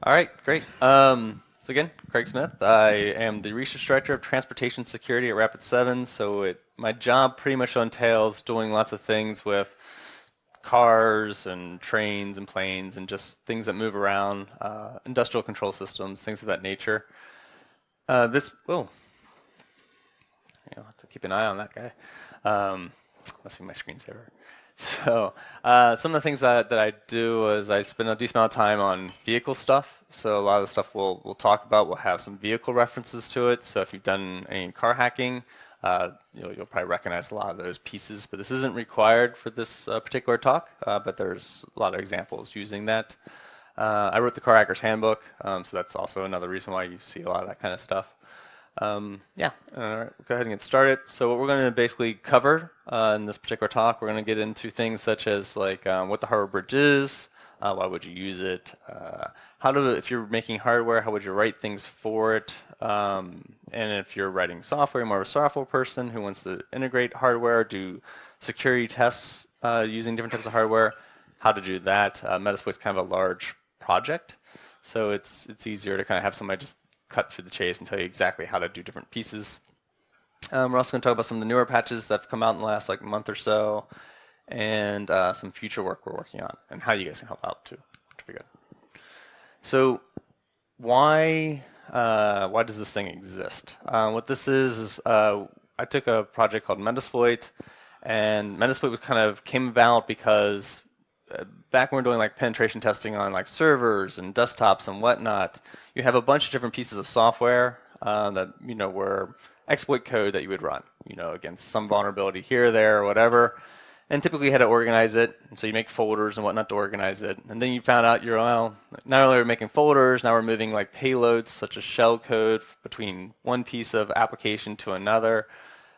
All right, great. So again, Craig Smith. I am the research director of transportation security at Rapid7. My job pretty much entails doing lots of things with cars and trains and planes and just things that move around, industrial control systems, things of that nature. Oh, I'll have to keep an eye on that guy. Must be my screensaver. Some of the things that I do is I spend a decent amount of time on vehicle stuff. So a lot of the stuff we'll talk about will have some vehicle references to it. So if you've done any car hacking, you'll probably recognize a lot of those pieces. But this isn't required for this particular talk, but there's a lot of examples using that. I wrote the Car Hacker's Handbook, so that's also another reason why you see a lot of that kind of stuff. Yeah, all right, we'll go ahead and get started. So what we're going to basically cover in this particular talk, we're going to get into things such as like what the hardware bridge is, why would you use it, if you're making hardware, how would you write things for it, and if you're writing software, you're more of a software person who wants to integrate hardware, do security tests using different types of hardware, how to do that. Metasploit is kind of a large project, so it's easier to kind of have somebody just cut through the chase and tell you exactly how to do different pieces. We're also going to talk about some of the newer patches that have come out in the last month or so, and some future work we're working on, and how you guys can help out too, which would be good. So why does this thing exist? What this is I took a project called Metasploit, and Metasploit kind of came about because back when we're doing penetration testing on servers and desktops and whatnot, you have a bunch of different pieces of software that were exploit code that you would run, against some vulnerability here, there, or whatever. And typically you had to organize it, and so you make folders and whatnot to organize it. And then you found out not only are we making folders, now we're moving payloads such as shell code between one piece of application to another.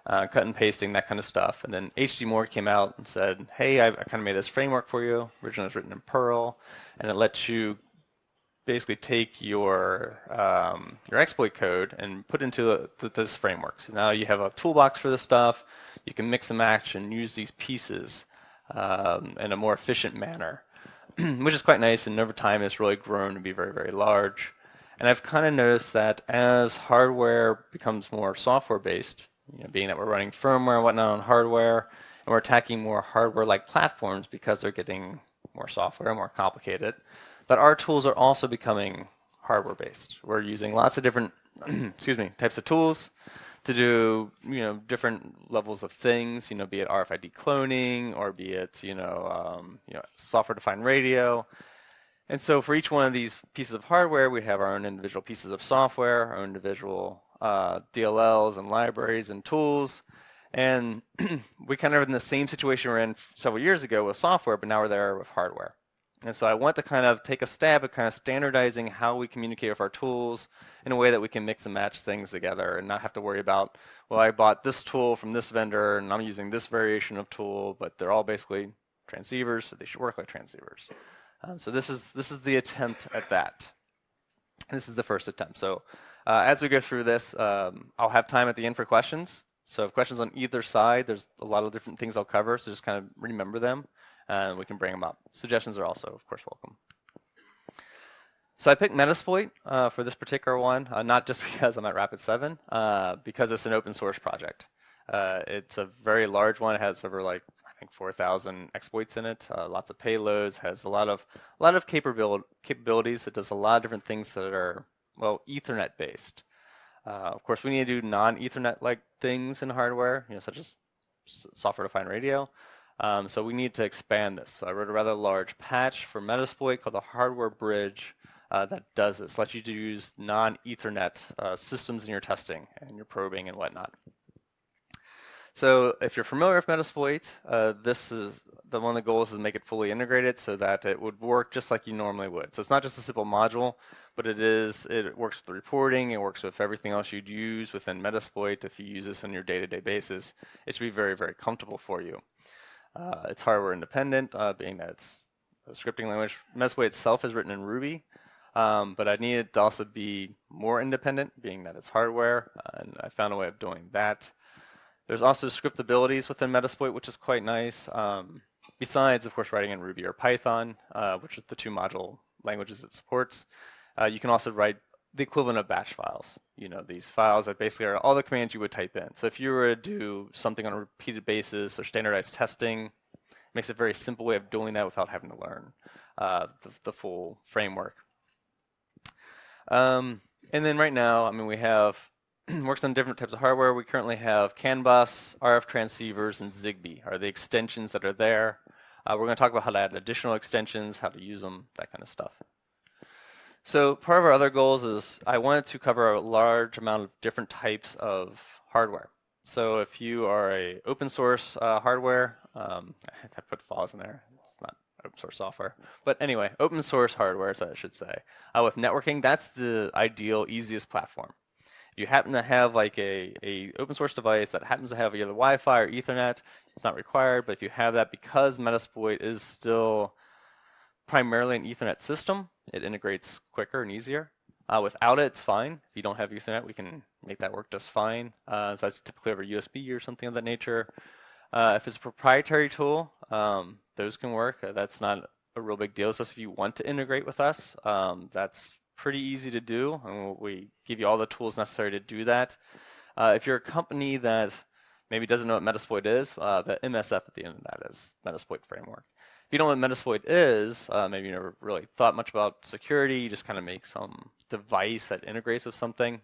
Cut and pasting, that kind of stuff. And then HD Moore came out and said, hey, I kind of made this framework for you. Originally it was written in Perl, and it lets you basically take your exploit code and put into this framework. So now you have a toolbox for this stuff. You can mix and match and use these pieces in a more efficient manner, which is quite nice, and over time it's really grown to be very, very large. And I've kind of noticed that as hardware becomes more software-based, being that we're running firmware and whatnot on hardware, and we're attacking more hardware-like platforms because they're getting more software, more complicated, but our tools are also becoming hardware-based. We're using lots of different types of tools to do different levels of things, be it RFID cloning or be it software-defined radio. And so for each one of these pieces of hardware, we have our own individual pieces of software, our own individual DLLs and libraries and tools. And we kind of are in the same situation we were in several years ago with software, but now we're there with hardware. And so I want to kind of take a stab at kind of standardizing how we communicate with our tools in a way that we can mix and match things together and not have to worry about, well, I bought this tool from this vendor and I'm using this variation of tool, but they're all basically transceivers, so they should work like transceivers. So this is the attempt at that. This is the first attempt. So as we go through this, I'll have time at the end for questions. So if questions on either side, there's a lot of different things I'll cover, so just kind of remember them, and we can bring them up. Suggestions are also, of course, welcome. So I picked Metasploit for this particular one, not just because I'm at Rapid7, because it's an open source project. It's a very large one. It has over I think 4,000 exploits in it, lots of payloads, has a lot of capabilities. It does a lot of different things that are, well, Ethernet based. Of course, we need to do non-Ethernet like things in hardware, such as software-defined radio. So we need to expand this. So I wrote a rather large patch for Metasploit called the Hardware Bridge that does this, lets you use non-Ethernet systems in your testing and your probing and whatnot. So if you're familiar with Metasploit, this is one of the goals is to make it fully integrated so that it would work just like you normally would. So it's not just a simple module, but it works with the reporting, it works with everything else you'd use within Metasploit. If you use this on your day-to-day basis, it should be very, very comfortable for you. It's hardware independent, being that it's a scripting language. Metasploit itself is written in Ruby, but I need it to also be more independent, being that it's hardware, and I found a way of doing that. There's also script abilities within Metasploit, which is quite nice. Besides, of course, writing in Ruby or Python, which are the two module languages it supports. You can also write the equivalent of batch files. These files that basically are all the commands you would type in. So if you were to do something on a repeated basis or standardized testing, it makes a very simple way of doing that without having to learn the full framework. And then right now, I mean, we have works on different types of hardware. We currently have CAN bus, RF transceivers, and Zigbee are the extensions that are there. We're going to talk about how to add additional extensions, how to use them, that kind of stuff. So part of our other goals is I wanted to cover a large amount of different types of hardware. So if you are a open source hardware, I put files in there. It's not open source software. But anyway, open source hardware, so I should say. With networking, that's the ideal, easiest platform. If you happen to have like a open source device that happens to have either Wi-Fi or Ethernet, it's not required. But if you have that, because Metasploit is still primarily an Ethernet system, it integrates quicker and easier. Without it, it's fine. If you don't have Ethernet, we can make that work just fine. So that's typically over USB or something of that nature. If it's a proprietary tool, those can work. That's not a real big deal, especially if you want to integrate with us. That's pretty easy to do, and we give you all the tools necessary to do that. If you're a company that maybe doesn't know what Metasploit is, the MSF at the end of that is Metasploit framework. If you don't know what Metasploit is, maybe you never really thought much about security, you just kind of make some device that integrates with something.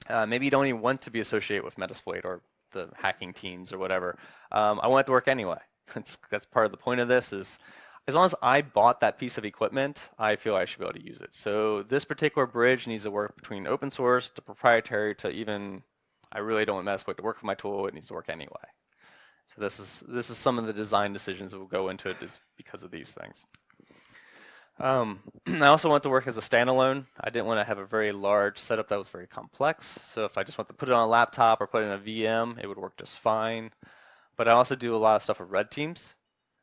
Maybe you don't even want to be associated with Metasploit or the hacking teams or whatever. I want it to work anyway. That's part of the point of this is, as long as I bought that piece of equipment, I feel I should be able to use it. So this particular bridge needs to work between open source to proprietary to even, I really don't want Metasploit to work with my tool, it needs to work anyway. So this is some of the design decisions that will go into it is because of these things. I also want to work as a standalone. I didn't want to have a very large setup that was very complex. So if I just want to put it on a laptop or put it in a VM, it would work just fine. But I also do a lot of stuff with red teams.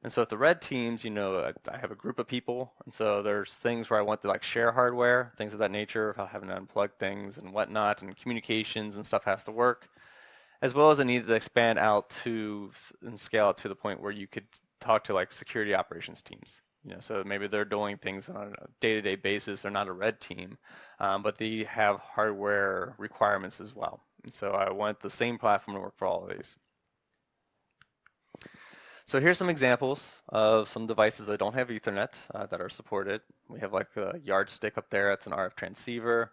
And so with the red teams, I have a group of people. And so there's things where I want to like share hardware, things of that nature, without having to unplug things and whatnot, and communications and stuff has to work. As well as I needed to expand out to and scale out to the point where you could talk to like security operations teams. So maybe they're doing things on a day-to-day basis. They're not a red team, but they have hardware requirements as well. And so I want the same platform to work for all of these. So here's some examples of some devices that don't have Ethernet that are supported. We have like a yardstick up there. It's an RF transceiver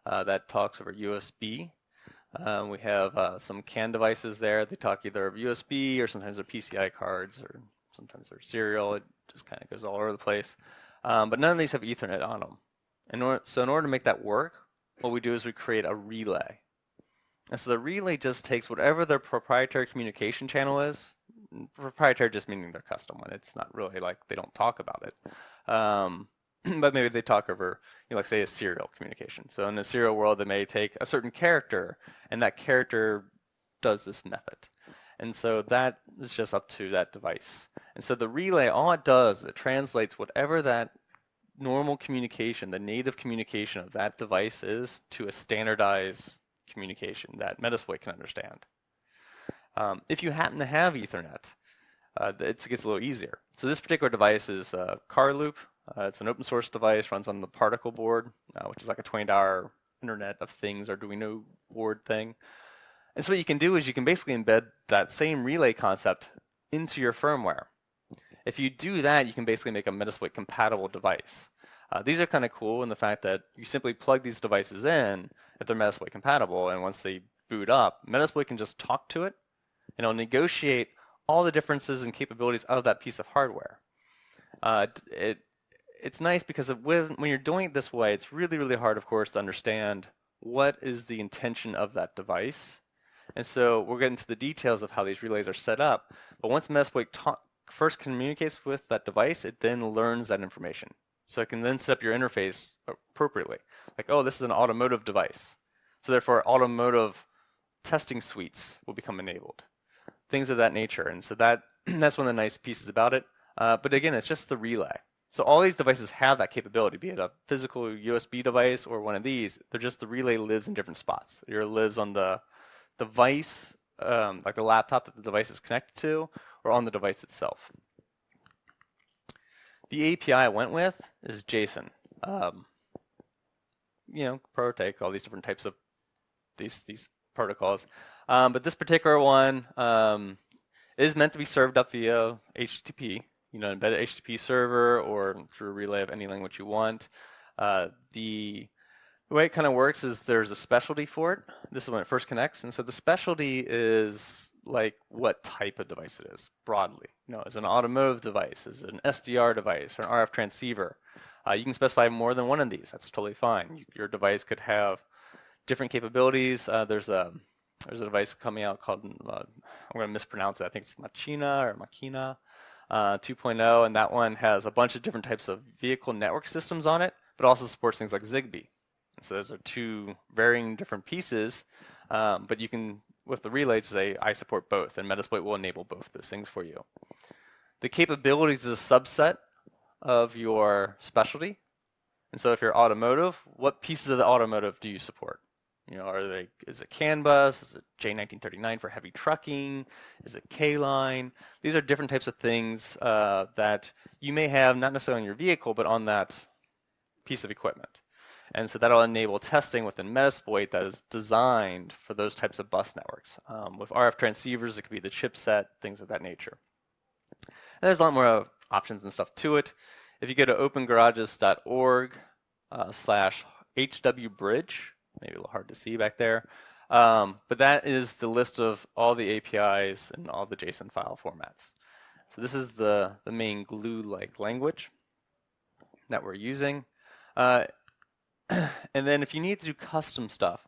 that talks over USB. We have some CAN devices there. They talk either of USB or sometimes they're PCI cards or sometimes they're serial. It just kind of goes all over the place. But none of these have Ethernet on them. So in order to make that work, what we do is we create a relay. And so the relay just takes whatever their proprietary communication channel is. Proprietary just meaning their custom one. It's not really like they don't talk about it. But maybe they talk over, like say a serial communication. So in the serial world, they may take a certain character, and that character does this method. And so that is just up to that device. And so the relay, all it does, it translates whatever that normal communication, the native communication of that device is, to a standardized communication that Metasploit can understand. If you happen to have Ethernet, it gets a little easier. So this particular device is Car Loop. It's an open source device, runs on the Particle board, which is like a $20 Internet of Things Arduino board thing. And so what you can do is you can basically embed that same relay concept into your firmware. If you do that, you can basically make a Metasploit compatible device. These are kind of cool in the fact that you simply plug these devices in if they're Metasploit compatible, and once they boot up, Metasploit can just talk to it, and it'll negotiate all the differences and capabilities of that piece of hardware. It's nice because when you're doing it this way, it's really, really hard, of course, to understand what is the intention of that device. And so we're getting to the details of how these relays are set up. But once Metasploit first communicates with that device, it then learns that information. So it can then set up your interface appropriately. Like, oh, this is an automotive device. So therefore, automotive testing suites will become enabled. Things of that nature. And so that's one of the nice pieces about it. But again, it's just the relay. So all these devices have that capability, be it a physical USB device or one of these. They're just the relay lives in different spots. It lives on the device, like the laptop that the device is connected to, or on the device itself. The API I went with is JSON. protect all these different types of these protocols. But this particular one is meant to be served up via HTTP, embedded HTTP server or through a relay of any language you want. The way it kind of works is there's a specialty for it. This is when it first connects, and so the specialty is like what type of device it is broadly. Is it an automotive device? Is it an SDR device or an RF transceiver? You can specify more than one of these. That's totally fine. Your device could have different capabilities. There's a device coming out called I'm going to mispronounce it. I think it's Machina 2.0, and that one has a bunch of different types of vehicle network systems on it, but also supports things like Zigbee. And so those are two varying different pieces, but you can, with the relay, say I support both, and Metasploit will enable both those things for you. The capabilities is a subset of your specialty, and so if you're automotive, what pieces of the automotive do you support? Is it CAN bus? Is it J1939 for heavy trucking? Is it K-line? These are different types of things that you may have not necessarily on your vehicle, but on that piece of equipment. And so that'll enable testing within Metasploit that is designed for those types of bus networks. With RF transceivers, it could be the chipset, things of that nature. And there's a lot more options and stuff to it. If you go to opengarages.org/HWBridge, maybe a little hard to see back there, but that is the list of all the APIs and all the JSON file formats. So this is the main glue-like language that we're using. And then if you need to do custom stuff,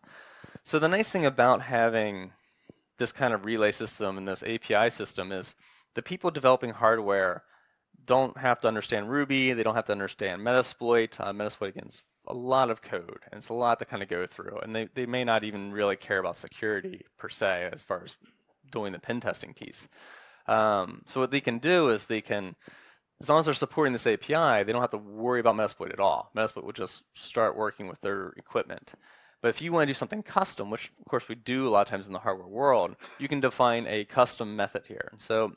so the nice thing about having this kind of relay system and this API system is the people developing hardware don't have to understand Ruby, they don't have to understand Metasploit. Metasploit, again, is a lot of code, and it's a lot to kind of go through, and they may not even really care about security per se as far as doing the pen testing piece. So what they can do is they can, as long as they're supporting this API, they don't have to worry about Metasploit at all. Metasploit will just start working with their equipment. But if you want to do something custom, which of course we do a lot of times in the hardware world, you can define a custom method here. So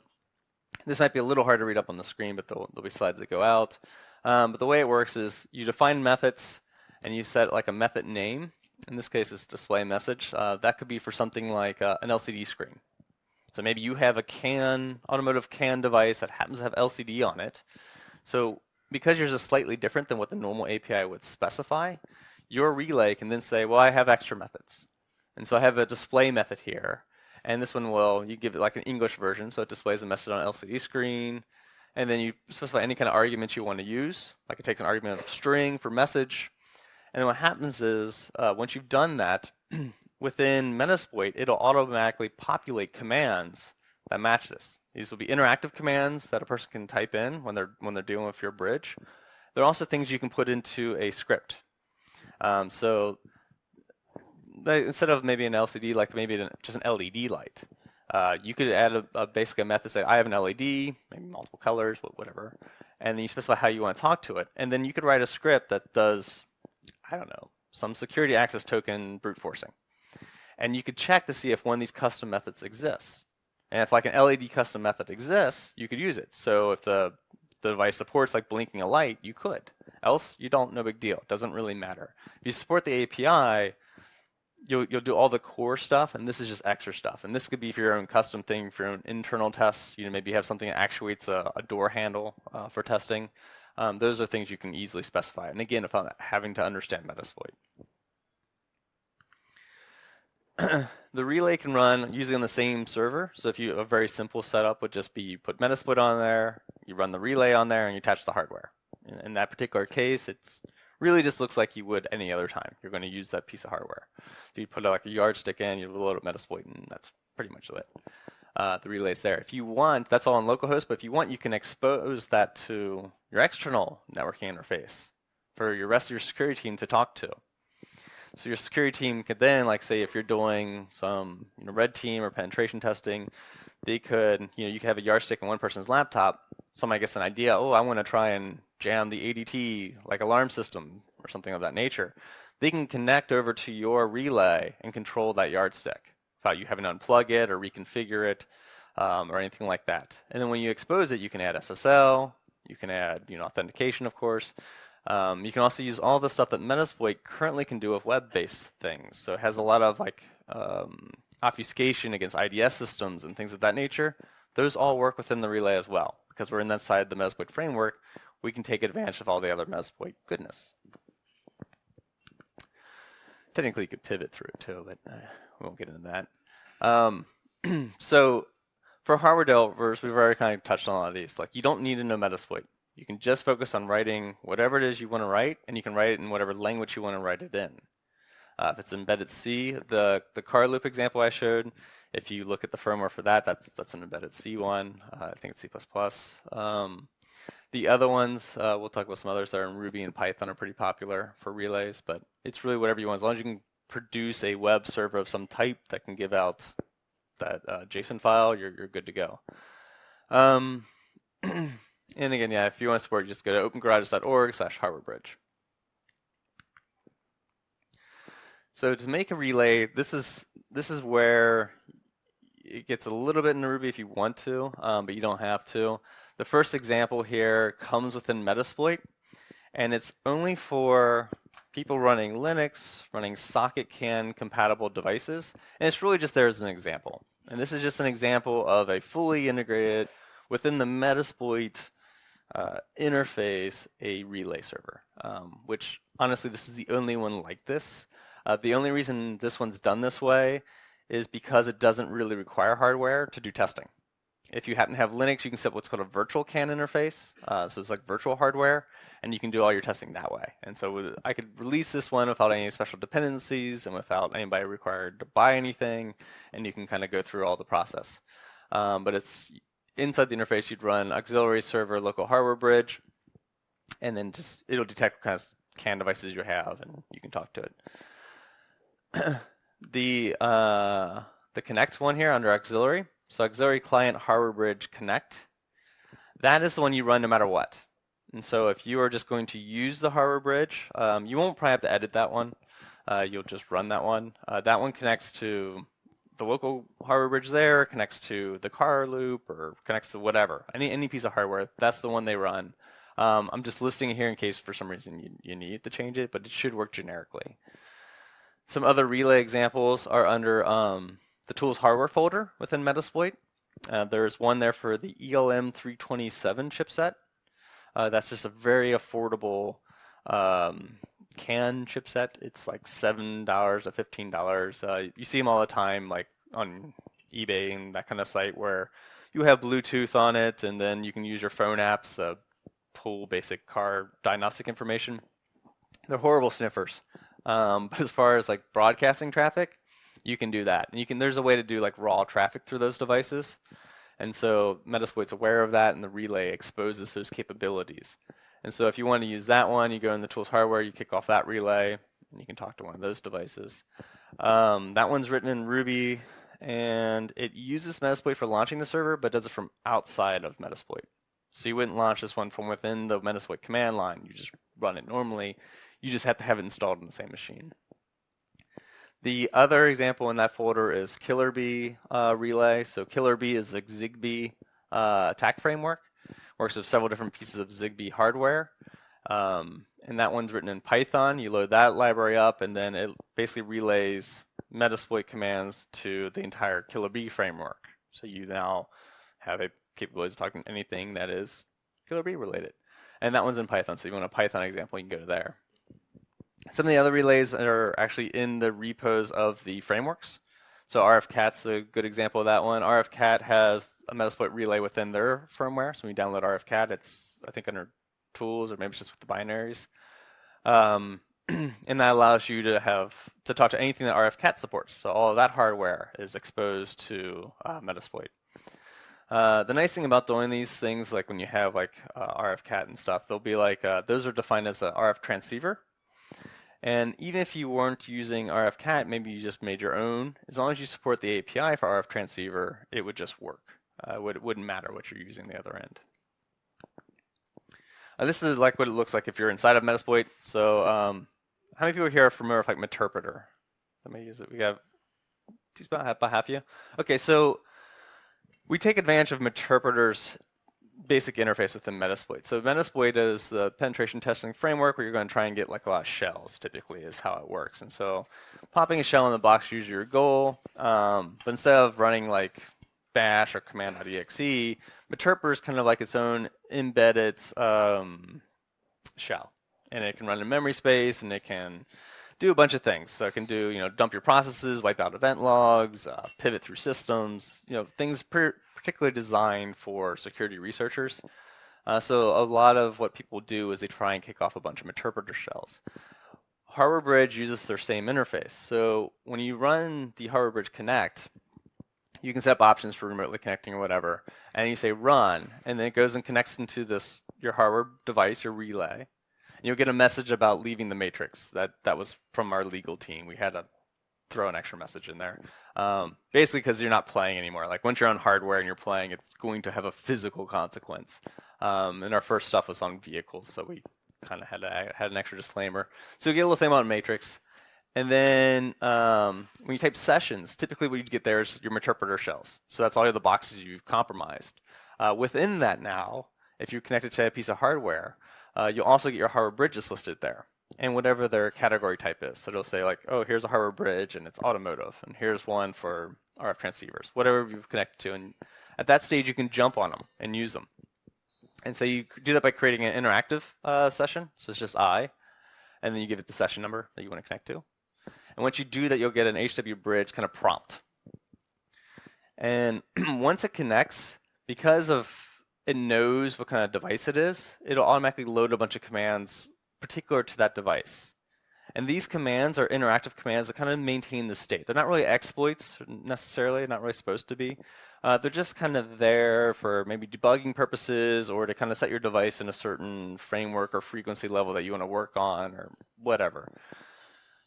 this might be a little hard to read up on the screen, but there'll be slides that go out. But the way it works is you define methods and you set like a method name. In this case, it's display message. That could be for something like an LCD screen. So maybe you have a automotive CAN device that happens to have LCD on it. So because yours is slightly different than what the normal API would specify, your relay can then say, well, I have extra methods. And so I have a display method here. And this one you give it like an English version, so it displays a message on an LCD screen. And then you specify any kind of argument you want to use. Like it takes an argument of string for message. And then what happens is, once you've done that, within Metasploit, it'll automatically populate commands that match this. These will be interactive commands that a person can type in when they're dealing with your bridge. There are also things you can put into a script. So instead of maybe an LCD, like maybe just an LED light, you could add basically a method, say I have an LED, maybe multiple colors, whatever, and then you specify how you want to talk to it. And then you could write a script that does, I don't know, some security access token brute forcing. And you could check to see if one of these custom methods exists. And if like an LED custom method exists, you could use it. So if the device supports like blinking a light, you could. Else, you don't, no big deal. It doesn't really matter. If you support the API, you'll do all the core stuff, and this is just extra stuff. And this could be for your own custom thing, for your own internal tests. Maybe you have something that actuates a door handle for testing. Those are things you can easily specify. And again, if I'm having to understand Metasploit. The relay can run usually on the same server. So if a very simple setup would just be you put Metasploit on there, you run the relay on there, and you attach the hardware. In that particular case, it's really just looks like you would any other time. You're going to use that piece of hardware. So you put like a yardstick in, you load up Metasploit, and that's pretty much it. The relay's there. If you want, that's all on localhost, but if you want, you can expose that to your external networking interface for your rest of your security team to talk to. So your security team could then, like say if you're doing some red team or penetration testing, they could, you could have a yardstick in one person's laptop. Somebody gets an idea, oh, I want to try and jam the ADT, like alarm system or something of that nature. They can connect over to your relay and control that yardstick without you having to unplug it or reconfigure it or anything like that. And then when you expose it, you can add SSL, you can add authentication, of course. You can also use all the stuff that Metasploit currently can do with web-based things. So it has a lot of like obfuscation against IDS systems and things of that nature. Those all work within the relay as well. Because we're in that side of the Metasploit framework, we can take advantage of all the other Metasploit goodness. Technically, you could pivot through it too, but we won't get into that. So for hardware developers, we've already kind of touched on a lot of these. Like, you don't need to know Metasploit. You can just focus on writing whatever it is you want to write, and you can write it in whatever language you want to write it in. If it's embedded C, the car loop example I showed, if you look at the firmware for that, that's an embedded C one. I think it's C++. The other ones, we'll talk about some others that are in Ruby and Python are pretty popular for relays, but it's really whatever you want. As long as you can produce a web server of some type that can give out that JSON file, you're good to go. And again, yeah, if you want to support, just go to opengarages.org/hardwarebridge. So to make a relay, this is where it gets a little bit into Ruby if you want to, but you don't have to. The first example here comes within Metasploit, and it's only for people running Linux, running socket CAN compatible devices, and it's really just there as an example. And this is just an example of a fully integrated, within the Metasploit interface, a relay server, which honestly, this is the only one like this. The only reason this one's done this way is because it doesn't really require hardware to do testing. If you happen to have Linux, you can set what's called a virtual CAN interface. So it's like virtual hardware, and you can do all your testing that way. And so I could release this one without any special dependencies and without anybody required to buy anything, and you can kind of go through all the process. But it's inside the interface, you'd run auxiliary server local hardware bridge, and then just it'll detect what kind of CAN devices you have, and you can talk to it. The connect one here under auxiliary, so auxiliary client hardware bridge connect, that is the one you run no matter what. And so if you are just going to use the hardware bridge, you won't probably have to edit that one. You'll just run that one. That one connects to the local hardware bridge there, connects to the car loop, or connects to whatever. Any piece of hardware, that's the one they run. I'm just listing it here in case for some reason you need to change it, but it should work generically. Some other relay examples are under the tools hardware folder within Metasploit. There's one there for the ELM327 chipset. That's just a very affordable CAN chipset. It's like $7 to $15. You see them all the time, like on eBay and that kind of site, where you have Bluetooth on it, and then you can use your phone apps to pull basic car diagnostic information. They're horrible sniffers. But as far as like broadcasting traffic, you can do that. And there's a way to do like raw traffic through those devices. And so Metasploit's aware of that, and the relay exposes those capabilities. And so if you want to use that one, you go in the tools hardware, you kick off that relay, and you can talk to one of those devices. That one's written in Ruby, and it uses Metasploit for launching the server, but does it from outside of Metasploit. So you wouldn't launch this one from within the Metasploit command line. You just run it normally. You just have to have it installed on the same machine. The other example in that folder is Killer Bee relay. So Killer Bee is a Zigbee attack framework. Works with several different pieces of Zigbee hardware. And that one's written in Python. You load that library up, and then it basically relays Metasploit commands to the entire Killer Bee framework. So you now have a capability of talking to anything that is Killer Bee related. And that one's in Python, so if you want a Python example, you can go to there. Some of the other relays are actually in the repos of the frameworks. So RFCat's a good example of that one. RFCat has a Metasploit relay within their firmware. So when you download RFCat, it's, I think, under tools, or maybe it's just with the binaries. And that allows you to talk to anything that RFCat supports. So all of that hardware is exposed to Metasploit. The nice thing about doing these things, like when you have like RFCat and stuff, they'll be like, those are defined as an RF transceiver. And even if you weren't using RFCat, maybe you just made your own, as long as you support the API for RF transceiver, it would just work. It wouldn't matter what you're using the other end. This is like what it looks like if you're inside of Metasploit. So how many people here are familiar with like Meterpreter? Let me use it. We have about half of you. Okay, so we take advantage of Meterpreter's basic interface within Metasploit. So Metasploit is the penetration testing framework where you're going to try and get like a lot of shells, typically is how it works. And so popping a shell in the box is usually your goal, but instead of running like bash or command.exe, Meterpreter is kind of like its own embedded shell. And it can run in memory space, and it can do a bunch of things. So it can do, dump your processes, wipe out event logs, pivot through systems, things particularly designed for security researchers. So a lot of what people do is they try and kick off a bunch of Meterpreter shells. Hardware Bridge uses their same interface. So when you run the Hardware Bridge Connect, you can set up options for remotely connecting or whatever, and you say run, and then it goes and connects into your hardware device, your relay, and you'll get a message about leaving the matrix. That was from our legal team. We had to throw an extra message in there, basically because you're not playing anymore. Like once you're on hardware and you're playing, it's going to have a physical consequence. And our first stuff was on vehicles, so we kind of had an extra disclaimer. So you get a little thing about matrix. And then when you type sessions, typically what you get there is your Meterpreter shells. So that's all of the boxes you've compromised. Within that now, if you connect it to a piece of hardware, you'll also get your hardware bridges listed there and whatever their category type is. So it'll say like, oh, here's a hardware bridge and it's automotive, and here's one for RF transceivers, whatever you've connected to. And at that stage, you can jump on them and use them. And so you do that by creating an interactive session. So it's just and then you give it the session number that you want to connect to. And once you do that, you'll get an HW bridge kind of prompt. And once it connects, because it knows what kind of device it is, it'll automatically load a bunch of commands particular to that device. And these commands are interactive commands that kind of maintain the state. They're not really exploits necessarily, not really supposed to be. They're just kind of there for maybe debugging purposes or to kind of set your device in a certain framework or frequency level that you want to work on or whatever.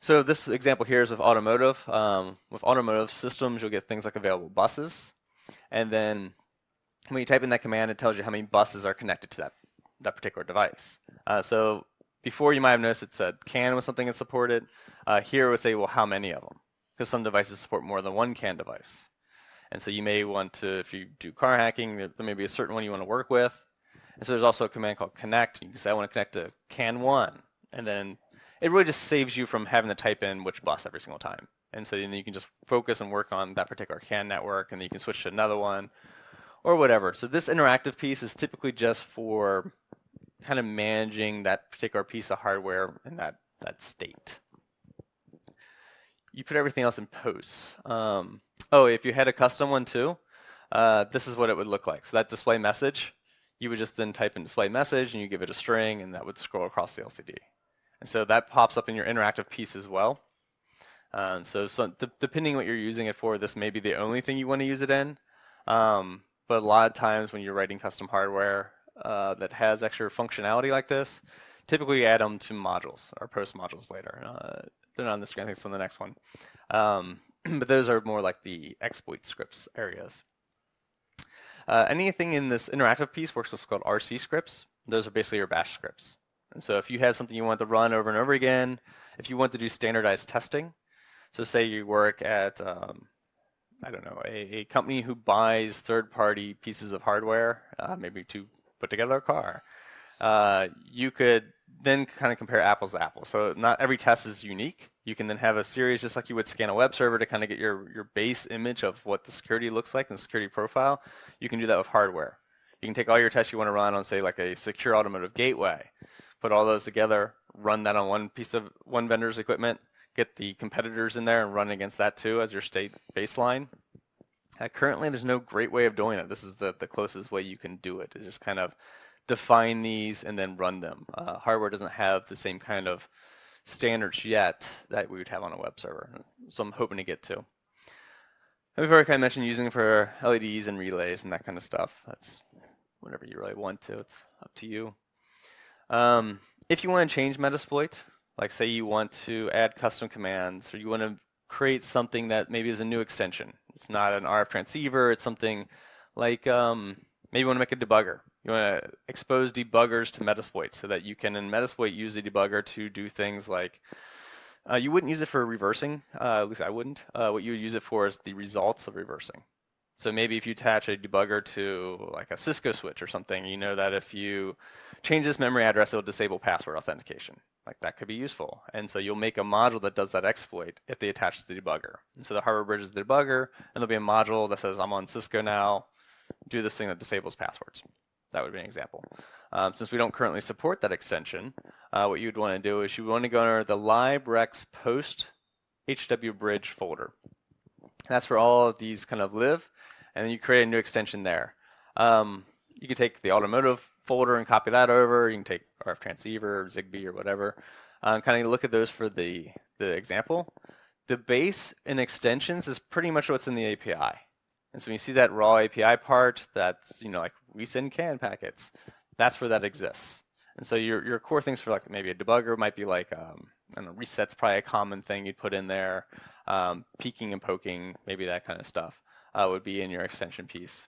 So this example here is with automotive. With automotive systems, you'll get things like available buses. And then when you type in that command, it tells you how many buses are connected to that particular device. So before you might have noticed it said CAN was something that supported. Here it would say, well, how many of them? Because some devices support more than one CAN device. And so you may want to, if you do car hacking, there may be a certain one you want to work with. And so there's also a command called connect. You can say, I want to connect to CAN 1. And then it really just saves you from having to type in which bus every single time. And so then you can just focus and work on that particular CAN network, and then you can switch to another one or whatever. So this interactive piece is typically just for kind of managing that particular piece of hardware in that state. You put everything else in post. If you had a custom one too, this is what it would look like. So that display message, you would just then type in display message and you give it a string, and that would scroll across the LCD. And so that pops up in your interactive piece as well. So depending what you're using it for, this may be the only thing you want to use it in. But a lot of times when you're writing custom hardware that has extra functionality like this, typically you add them to modules or post modules later. They're not on the screen, I think it's on the next one. But those are more like the exploit scripts areas. Anything in this interactive piece works with what's called RC scripts. Those are basically your bash scripts. And so if you have something you want to run over and over again, if you want to do standardized testing, so say you work at, I don't know, a company who buys third-party pieces of hardware, maybe to put together a car, you could then kind of compare apples to apples. So not every test is unique. You can then have a series just like you would scan a web server to kind of get your base image of what the security looks like and the security profile. You can do that with hardware. You can take all your tests you want to run on, say, like a secure automotive gateway, put all those together, run that on one vendor's equipment, get the competitors in there and run against that too as your state baseline. Currently, there's no great way of doing it. This is the closest way you can do it, is just kind of define these and then run them. Hardware doesn't have the same kind of standards yet that we would have on a web server, so I'm hoping to get to. And we've already kind of mentioned using for LEDs and relays and that kind of stuff. That's whatever you really want to. It's up to you. If you want to change Metasploit, like say you want to add custom commands, or you want to create something that maybe is a new extension. It's not an RF transceiver, it's something like maybe you want to make a debugger. You want to expose debuggers to Metasploit so that you can in Metasploit use the debugger to do things like, you wouldn't use it for reversing, at least I wouldn't. What you would use it for is the results of reversing. So maybe if you attach a debugger to like a Cisco switch or something, you know that if you change this memory address, it'll disable password authentication. Like that could be useful. And so you'll make a module that does that exploit if they attach to the debugger. And so the hardware bridge is the debugger, and there'll be a module that says, I'm on Cisco now, do this thing that disables passwords. That would be an example. Since we don't currently support that extension, what you'd want to do is you want to go under the librex post HW bridge folder. That's where all of these kind of live, and then you create a new extension there. You can take the automotive folder and copy that over. You can take RF transceiver, or Zigbee, or whatever. Kind of look at those for the example. The base and extensions is pretty much what's in the API. And so when you see that raw API part, that's, like we send CAN packets, that's where that exists. And so your core things for like maybe a debugger might be like, I don't know, reset's probably a common thing you'd put in there. Peeking and poking, maybe that kind of stuff would be in your extension piece.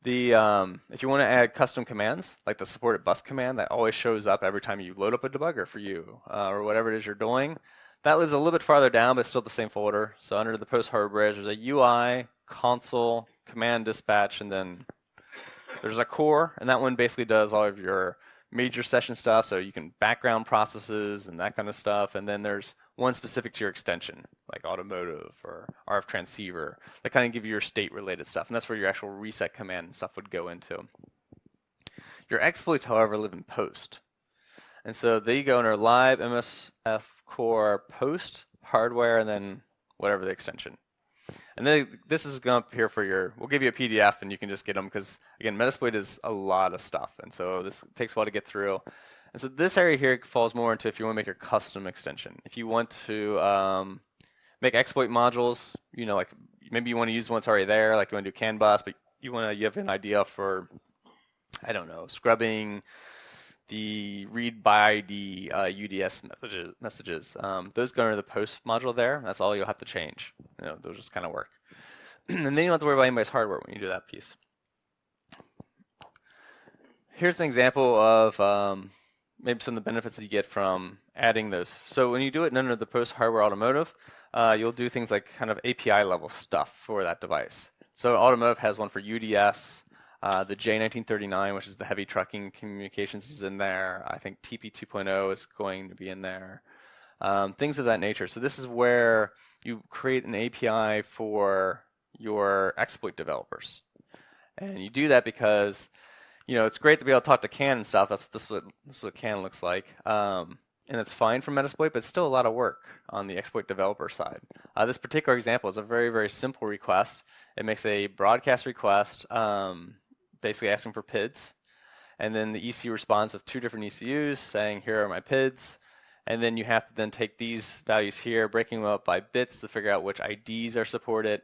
If you want to add custom commands, like the supported bus command that always shows up every time you load up a debugger for you, or whatever it is you're doing, that lives a little bit farther down, but still the same folder. So under the post hardware bridge, there's a UI, console, command dispatch, and then there's a core, and that one basically does all of your major session stuff, so you can background processes and that kind of stuff. And then there's one specific to your extension, like automotive or RF transceiver, that kind of give you your state-related stuff, and that's where your actual reset command and stuff would go into. Your exploits, however, live in post. And so they go under live MSF core post hardware and then whatever the extension. And then this is going up here for we'll give you a PDF and you can just get them because, again, Metasploit is a lot of stuff. And so this takes a while to get through. And so this area here falls more into if you want to make your custom extension. If you want to make exploit modules, like maybe you want to use one that's already there, like you want to do CAN bus, but you have an idea for, I don't know, scrubbing the read by ID UDS messages. Those go under the post module there. That's all you'll have to change. Those just kind of work. And then you don't have to worry about anybody's hardware when you do that piece. Here's an example of maybe some of the benefits that you get from adding those. So when you do it under the post hardware automotive, you'll do things like kind of API level stuff for that device. So automotive has one for UDS. The J1939, which is the heavy trucking communications, is in there. I think TP 2.0 is going to be in there. Things of that nature. So this is where you create an API for your exploit developers. And you do that because, it's great to be able to talk to CAN and stuff. This is what CAN looks like. And it's fine for Metasploit, but it's still a lot of work on the exploit developer side. This particular example is a very, very simple request. It makes a broadcast request, basically asking for PIDs. And then the EC responds with 2 different ECUs saying, here are my PIDs. And then you have to then take these values here, breaking them up by bits to figure out which IDs are supported.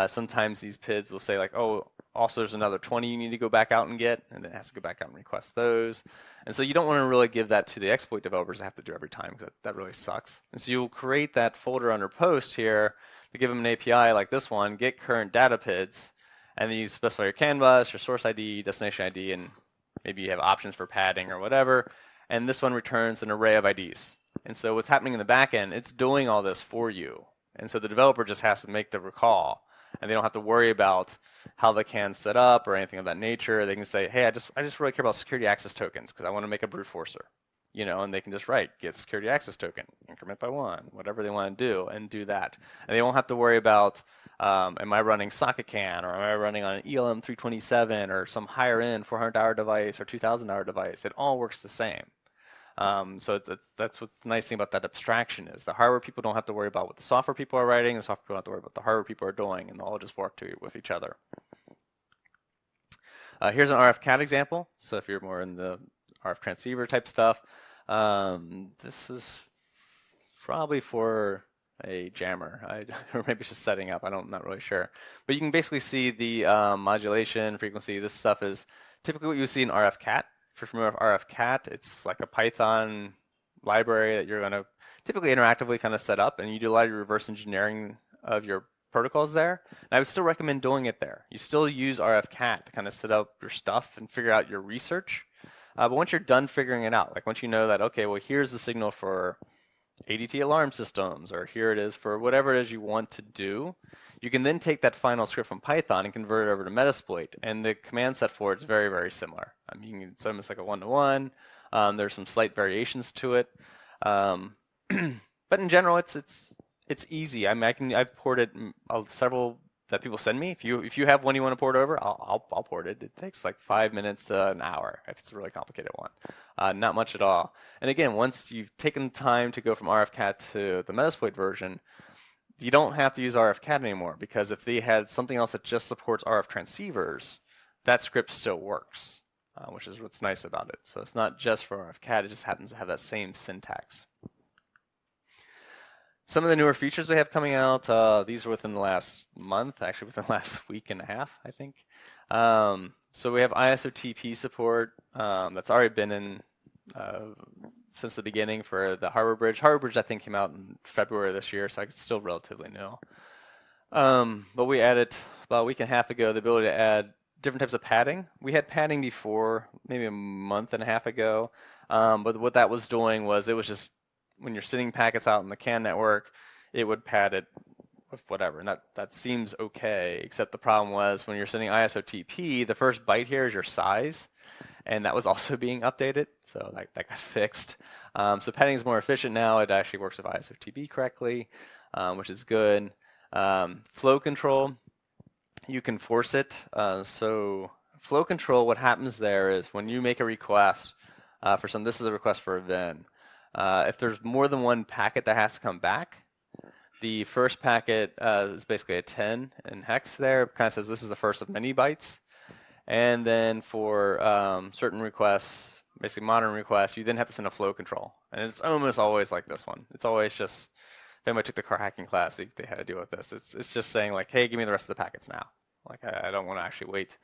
Sometimes these PIDs will say like, oh, also there's another 20 you need to go back out and get, and then it has to go back out and request those. And so you don't want to really give that to the exploit developers to have to do every time, because that really sucks. And so you'll create that folder under post here to give them an API like this one, get current data PIDs, and then you specify your CAN bus, your source ID, destination ID, and maybe you have options for padding or whatever. And this one returns an array of IDs. And so what's happening in the back end, it's doing all this for you. And so the developer just has to make the recall. And they don't have to worry about how the CAN's set up or anything of that nature. They can say, hey, I just really care about security access tokens because I want to make a brute forcer. And they can just write get security access token, increment by 1, whatever they want to do, and do that. And they won't have to worry about, am I running socket CAN, or am I running on an ELM 327 or some higher end $400 device or $2,000 device. It all works the same. So that's what's the nice thing about that abstraction is the hardware people don't have to worry about what the software people are writing, the software people don't have to worry about what the hardware people are doing, and they'll all just work with each other. Here's an RF CAT example. So if you're more in the RF transceiver type stuff, this is probably for a jammer, or maybe it's just setting up. I'm not really sure. But you can basically see the modulation, frequency. This stuff is typically what you see in RF CAT. If you're familiar with RF CAT, it's like a Python library that you're going to typically interactively kind of set up, and you do a lot of your reverse engineering of your protocols there. And I would still recommend doing it there. You still use RF CAT to kind of set up your stuff and figure out your research. But once you're done figuring it out, like once you know that, okay, well, here's the signal for ADT alarm systems, or here it is for whatever it is you want to do. You can then take that final script from Python and convert it over to Metasploit, and the command set for it is very, very similar. I mean, it's almost like a one-to-one. There's some slight variations to it, um, but in general, it's easy. I mean, I've ported several that people send me. If you have one you want to port over, I'll port it. It takes like 5 minutes to an hour if it's a really complicated one. Not much at all. And again, once you've taken the time to go from RFCAT to the Metasploit version, you don't have to use RFCAT anymore, because if they had something else that just supports RF transceivers, that script still works, which is what's nice about it. So it's not just for RFCAT, it just happens to have that same syntax. Some of the newer features we have coming out, these are within the last month, actually within the last week and a half, I think. So we have ISOTP support that's already been in since the beginning for the Hardware Bridge. Hardware Bridge, I think, came out in February of this year, so it's still relatively new. But we added about a week and a half ago the ability to add different types of padding. We had padding before, maybe a month and a half ago, but what that was doing was it was just when you're sending packets out in the CAN network, it would pad it with whatever, and that seems okay, except the problem was when you're sending ISOTP, the first byte here is your size, and that was also being updated, so that got fixed. So padding is more efficient now. It actually works with ISOTP correctly, which is good. Flow control, you can force it. So flow control, what happens there is when you make a request for some, this is a request for a VIN. If there's more than one packet that has to come back, the first packet is basically a 10 in hex there. It kind of says this is the first of many bytes. And then for certain requests, basically modern requests, you then have to send a flow control. And it's almost always like this one. It's always just, if anybody took the car hacking class, they had to deal with this. It's just saying like, hey, give me the rest of the packets now. Like I don't want to actually wait.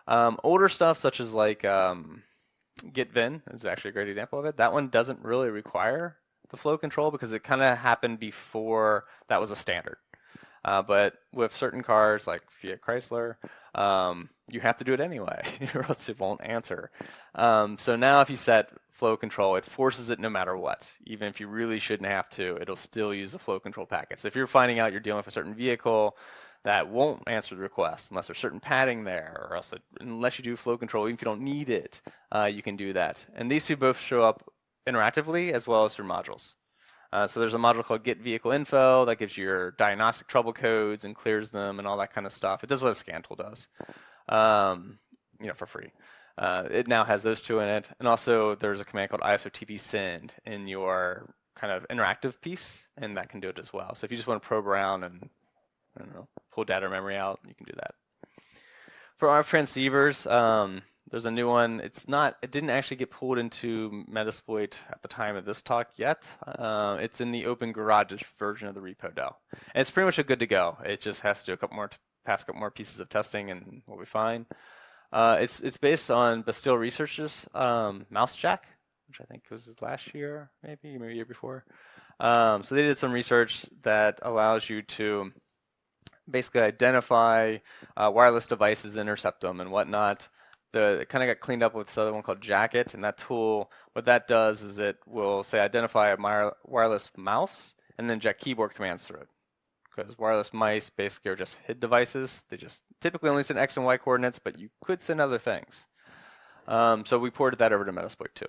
Older stuff such as like get VIN is actually a great example of it. That one doesn't really require the flow control because it kind of happened before that was a standard. But with certain cars like Fiat Chrysler, you have to do it anyway, or else it won't answer. So now if you set flow control, it forces it no matter what. Even if you really shouldn't have to, it'll still use the flow control packet. So if you're finding out you're dealing with a certain vehicle that won't answer the request unless there's certain padding there, or else unless you do flow control, even if you don't need it, you can do that. And these two both show up interactively as well as through modules. So there's a module called Get Vehicle Info that gives you your diagnostic trouble codes and clears them and all that kind of stuff. It does what a scan tool does, for free. It now has those two in it, and also there's a command called ISOTP send in your kind of interactive piece, and that can do it as well. So if you just want to probe around and pull data memory out, you can do that. For RF transceivers, there's a new one. It didn't actually get pulled into Metasploit at the time of this talk yet. It's in the Open Garages version of the repo.do. And it's pretty much good to go. It just has to do pass a couple more pieces of testing, and we'll be fine. It's based on Bastille Research's mouse jack, which I think was last year, maybe a year before. So they did some research that allows you to basically identify wireless devices, intercept them, and whatnot. It kind of got cleaned up with this other one called Jacket, and that tool, what that does is it will say identify a wireless mouse and then inject keyboard commands through it. Because wireless mice basically are just HID devices. They just typically only send X and Y coordinates, but you could send other things. So we ported that over to Metasploit too.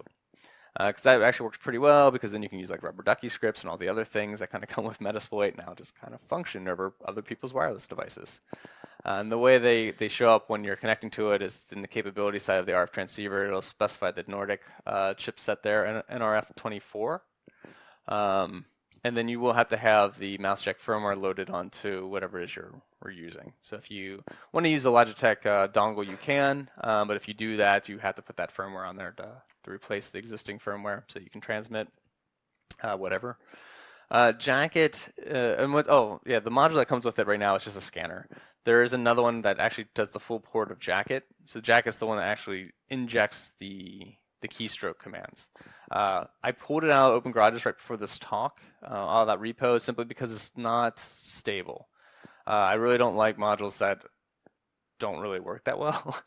Because that actually works pretty well, because then you can use like rubber ducky scripts and all the other things that kind of come with Metasploit now just kind of function over other people's wireless devices. And the way they show up when you're connecting to it is in the capability side of the RF transceiver. It'll specify the Nordic chipset there, NRF24. And then you will have to have the mouse jack firmware loaded onto whatever it is you're using. So if you want to use a Logitech dongle, you can, but if you do that, you have to put that firmware on there to replace the existing firmware so you can transmit whatever. Jacket, the module that comes with it right now is just a scanner. There is another one that actually does the full port of Jacket. So Jacket's the one that actually injects the keystroke commands. I pulled it out of Open Garages right before this talk, all that repo, simply because it's not stable. I really don't like modules that don't really work that well.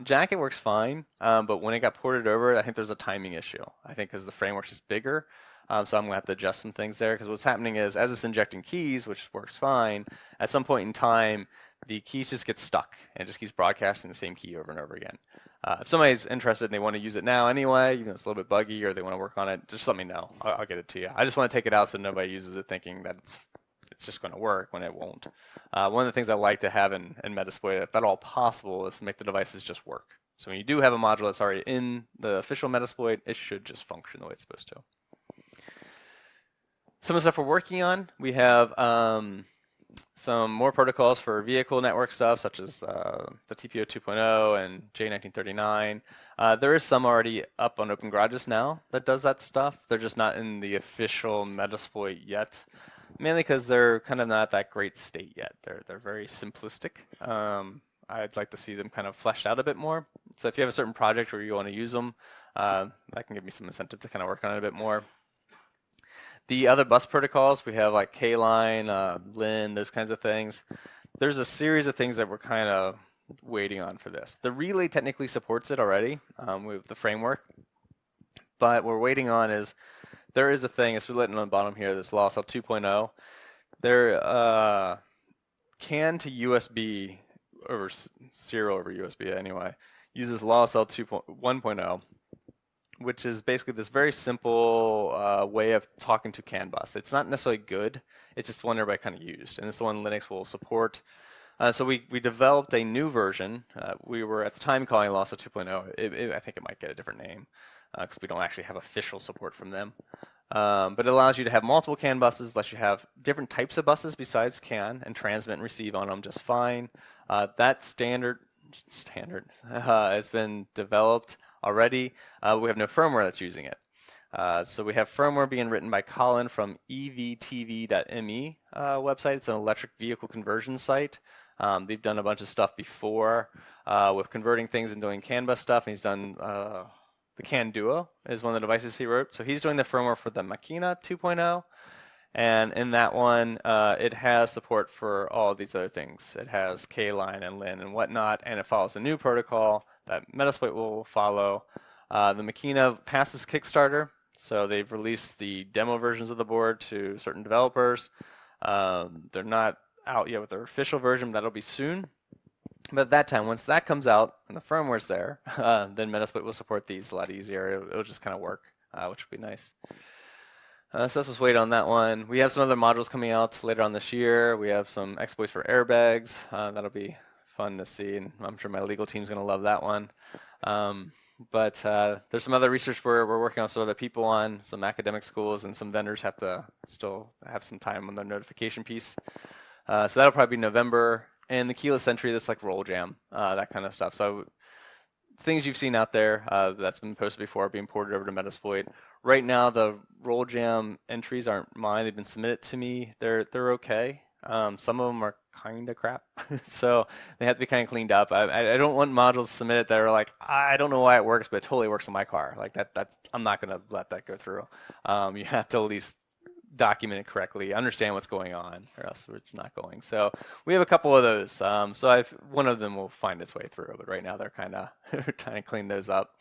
Jacket works fine, but when it got ported over, I think there's a timing issue. I think because the framework is bigger, so I'm gonna have to adjust some things there. Because what's happening is, as it's injecting keys, which works fine, at some point in time, the keys just get stuck and it just keeps broadcasting the same key over and over again. If somebody's interested and they want to use it now anyway, it's a little bit buggy or they want to work on it, just let me know. I'll get it to you. I just want to take it out so nobody uses it thinking that it's just going to work when it won't. One of the things I like to have in Metasploit, if at all possible, is to make the devices just work. So when you do have a module that's already in the official Metasploit, it should just function the way it's supposed to. Some of the stuff we're working on, we have some more protocols for vehicle network stuff, such as the TPO 2.0 and J1939. There is some already up on Open Garages now that does that stuff. They're just not in the official Metasploit yet, mainly because they're kind of not that great state yet. They're very simplistic. I'd like to see them kind of fleshed out a bit more. So if you have a certain project where you want to use them, that can give me some incentive to kind of work on it a bit more. The other bus protocols, we have like K-line, LIN, those kinds of things. There's a series of things that we're kind of waiting on for this. The relay technically supports it already with the framework, but what we're waiting on is there is a thing, it's written on the bottom here, this LawSL 2.0. There CAN to USB, or serial over USB anyway, uses LawSL 1.0. Which is basically this very simple way of talking to CAN bus. It's not necessarily good, it's just one everybody kind of used, and it's the one Linux will support. So we developed a new version. We were at the time calling it LawSL 2.0. I think it might get a different name because we don't actually have official support from them. But it allows you to have multiple CAN buses, lets you have different types of buses besides CAN, and transmit and receive on them just fine. That standard has been developed already. We have no firmware that's using it. So we have firmware being written by Colin from evtv.me website. It's an electric vehicle conversion site. They've done a bunch of stuff before with converting things and doing CAN bus stuff. And he's done the CAN Duo is one of the devices he wrote. So he's doing the firmware for the Machina 2.0. And in that one, it has support for all of these other things. It has K-line and LIN and whatnot, and it follows a new protocol that Metasploit will follow. The Machina passes Kickstarter, so they've released the demo versions of the board to certain developers. They're not out yet with their official version, that'll be soon. But at that time, once that comes out and the firmware's there, then Metasploit will support these a lot easier. It'll just kind of work, which would be nice. So let's just wait on that one. We have some other modules coming out later on this year. We have some exploits for airbags. That'll be fun to see, and I'm sure my legal team's going to love that one. But there's some other research we're working on, some other people on, some academic schools, and some vendors have to still have some time on their notification piece. So that'll probably be November. And the keyless entry, that's like roll jam, that kind of stuff. So things you've seen out there that's been posted before being ported over to Metasploit. Right now, the roll jam entries aren't mine. They've been submitted to me. They're okay. Some of them are kind of crap, so they have to be kind of cleaned up. I don't want modules submitted that are like, I don't know why it works, but it totally works on my car. Like that's I'm not going to let that go through. You have to at least document it correctly, understand what's going on, or else it's not going. So we have a couple of those. So one of them will find its way through, but right now they're kind of trying to clean those up.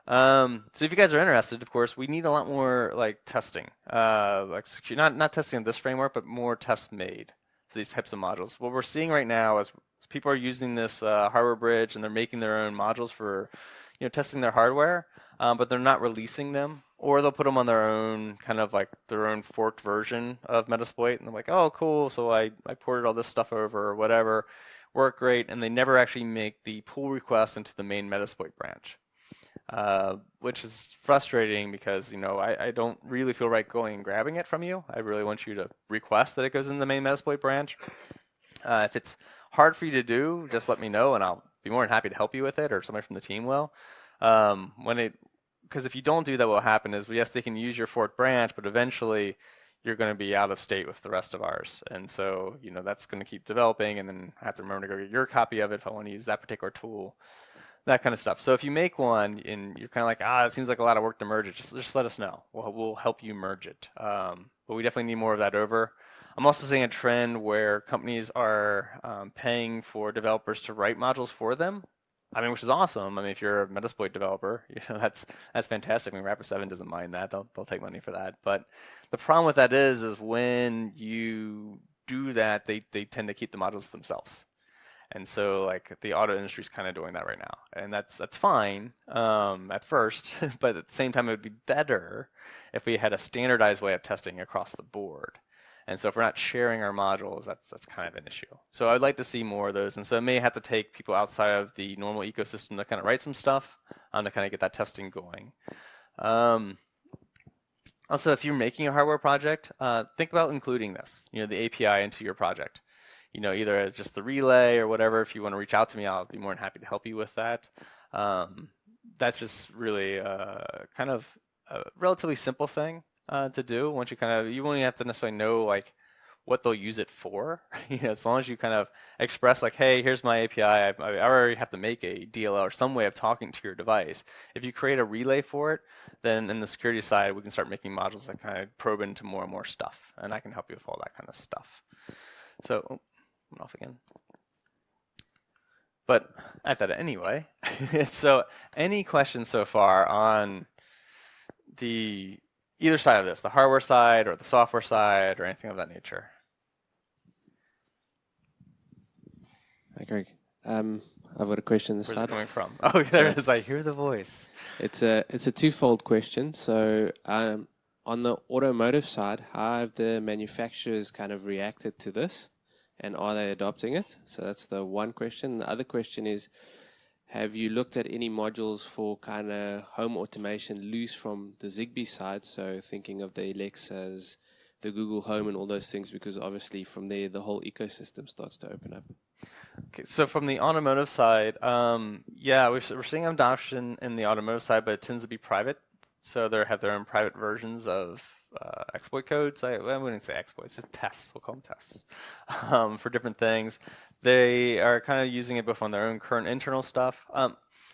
So if you guys are interested, of course, we need a lot more like testing, like not testing of this framework, but more tests made for these types of modules. What we're seeing right now is people are using this hardware bridge and they're making their own modules for, testing their hardware, but they're not releasing them, or they'll put them on their own kind of like their own forked version of Metasploit, and they're like, oh, cool, so I ported all this stuff over or whatever, worked great, and they never actually make the pull request into the main Metasploit branch. Which is frustrating because, I don't really feel right going and grabbing it from you. I really want you to request that it goes in the main Metasploit branch. If it's hard for you to do, just let me know and I'll be more than happy to help you with it, or somebody from the team will. Because if you don't do that, what will happen is, yes, they can use your forked branch, but eventually you're going to be out of state with the rest of ours. And so, that's going to keep developing, and then I have to remember to go get your copy of it if I want to use that particular tool. That kind of stuff. So if you make one and you're kind of like, it seems like a lot of work to merge it, just let us know. We'll help you merge it. But we definitely need more of that over. I'm also seeing a trend where companies are paying for developers to write modules for them. I mean, which is awesome. I mean, if you're a Metasploit developer, that's fantastic. I mean, Rapid7 doesn't mind that; they'll take money for that. But the problem with that is when you do that, they tend to keep the modules themselves. And so like the auto industry is kind of doing that right now, and that's fine at first, but at the same time, it would be better if we had a standardized way of testing across the board. And so if we're not sharing our modules, that's kind of an issue. So I'd like to see more of those. And so it may have to take people outside of the normal ecosystem to kind of write some stuff to kind of get that testing going. Also, if you're making a hardware project, think about including this, the API into your project. Either as just the relay or whatever. If you want to reach out to me, I'll be more than happy to help you with that. That's just really kind of a relatively simple thing to do. Once you won't even have to necessarily know like what they'll use it for. As long as you kind of express like, hey, here's my API. I already have to make a DLL or some way of talking to your device. If you create a relay for it, then in the security side, we can start making modules that kind of probe into more and more stuff, and I can help you with all that kind of stuff. So. Went off again. But I thought anyway. So any questions so far on either side of this, the hardware side or the software side or anything of that nature? Hi, Greg. I've got a question this Where's side. it coming from? Oh, there it is. I hear the voice. It's a twofold question. So on the automotive side, how have the manufacturers kind of reacted to this? And are they adopting it? So that's the one question. The other question is, have you looked at any modules for kind of home automation loose from the Zigbee side? So thinking of the Alexas, the Google Home and all those things, because obviously from there, the whole ecosystem starts to open up. Okay, so from the automotive side, yeah, we're seeing adoption in the automotive side, but it tends to be private. So they have their own private versions of exploit codes. I wouldn't say exploits, just tests. We'll call them tests for different things. They are kind of using it both on their own current internal stuff.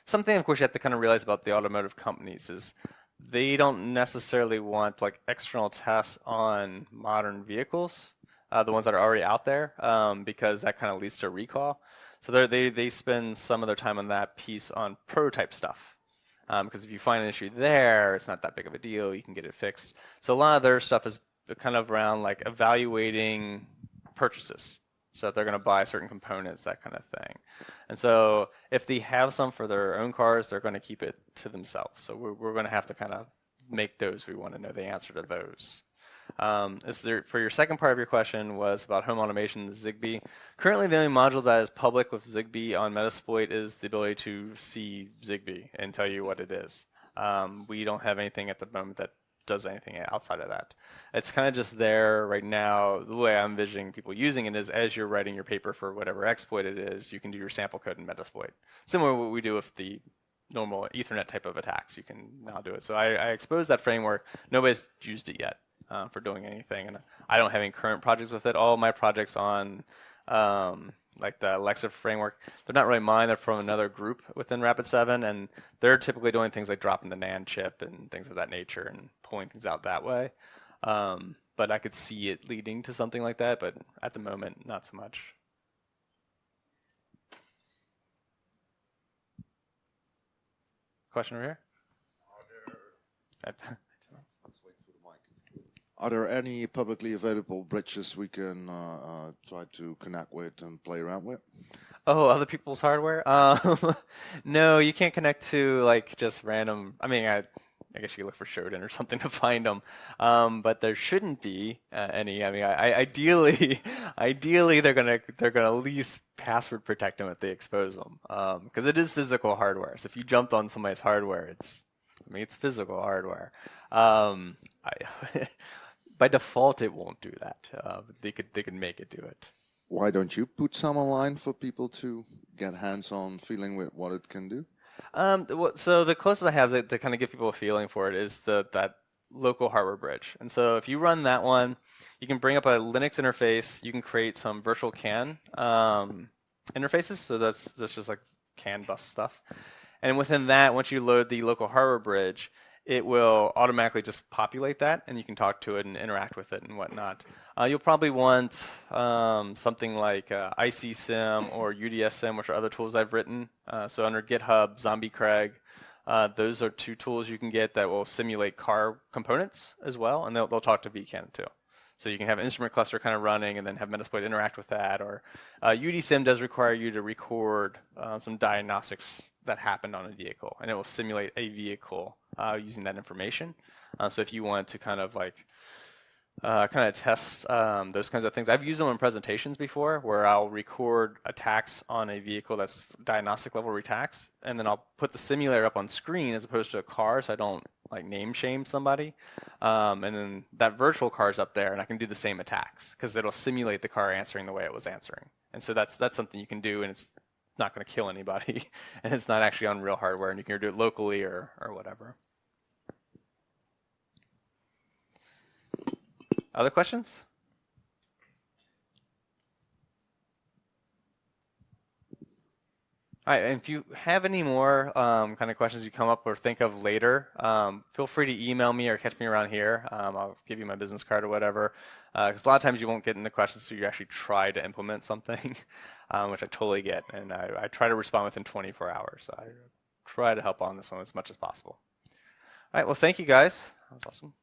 Something, of course, you have to kind of realize about the automotive companies is they don't necessarily want like external tests on modern vehicles, the ones that are already out there, because that kind of leads to recall. So they spend some of their time on that piece on prototype stuff. Because if you find an issue there, it's not that big of a deal. You can get it fixed. So a lot of their stuff is kind of around like evaluating purchases. So if they're going to buy certain components, that kind of thing. And so if they have some for their own cars, they're going to keep it to themselves. So we're going to have to kind of make those. We want to know the answer to those. For your second part of your question was about home automation, Zigbee. Currently, the only module that is public with Zigbee on Metasploit is the ability to see Zigbee and tell you what it is. We don't have anything at the moment that does anything outside of that. It's kind of just there right now. The way I'm envisioning people using it is as you're writing your paper for whatever exploit it is, you can do your sample code in Metasploit. Similar to what we do with the normal Ethernet type of attacks, you can now do it. So I exposed that framework. Nobody's used it yet. For doing anything, and I don't have any current projects with it. All of my projects on like the Alexa framework, they're not really mine. They're from another group within Rapid7, and they're typically doing things like dropping the NAND chip and things of that nature and pulling things out that way. But I could see it leading to something like that, but at the moment, not so much. Question over here? Are there any publicly available bridges we can try to connect with and play around with? Oh, other people's hardware? No, you can't connect to like just random. I mean, I guess you could look for Shodan or something to find them, but there shouldn't be any. I mean, ideally, they're gonna at least password protect them if they expose them, because it is physical hardware. So if you jumped on somebody's hardware, it's physical hardware. By default, it won't do that. They could make it do it. Why don't you put some online for people to get hands-on feeling with what it can do? So the closest I have to kind of give people a feeling for it is that local hardware bridge. And so if you run that one, you can bring up a Linux interface. You can create some virtual CAN interfaces. So that's just like CAN bus stuff. And within that, once you load the local hardware bridge, it will automatically just populate that, and you can talk to it and interact with it and whatnot. You'll probably want something like ICSim or UDSim, which are other tools I've written. So under GitHub, Zombie Craig, those are two tools you can get that will simulate car components as well, and they'll talk to vCAN too. So you can have an instrument cluster kind of running and then have Metasploit interact with that. Or UDSim does require you to record some diagnostics that happened on a vehicle, and it will simulate a vehicle using that information. So if you want to kind of like test those kinds of things. I've used them in presentations before where I'll record attacks on a vehicle that's diagnostic level attacks, and then I'll put the simulator up on screen as opposed to a car so I don't like name shame somebody. And then that virtual car is up there and I can do the same attacks because it'll simulate the car answering the way it was answering. And so that's something you can do, and it's not going to kill anybody and it's not actually on real hardware, and you can do it locally or whatever. Other questions? All right, and if you have any more kind of questions you come up or think of later, feel free to email me or catch me around here. I'll give you my business card or whatever. Because a lot of times you won't get into questions so you actually try to implement something, which I totally get. And I try to respond within 24 hours. So I try to help on this one as much as possible. All right, well, thank you guys. That was awesome.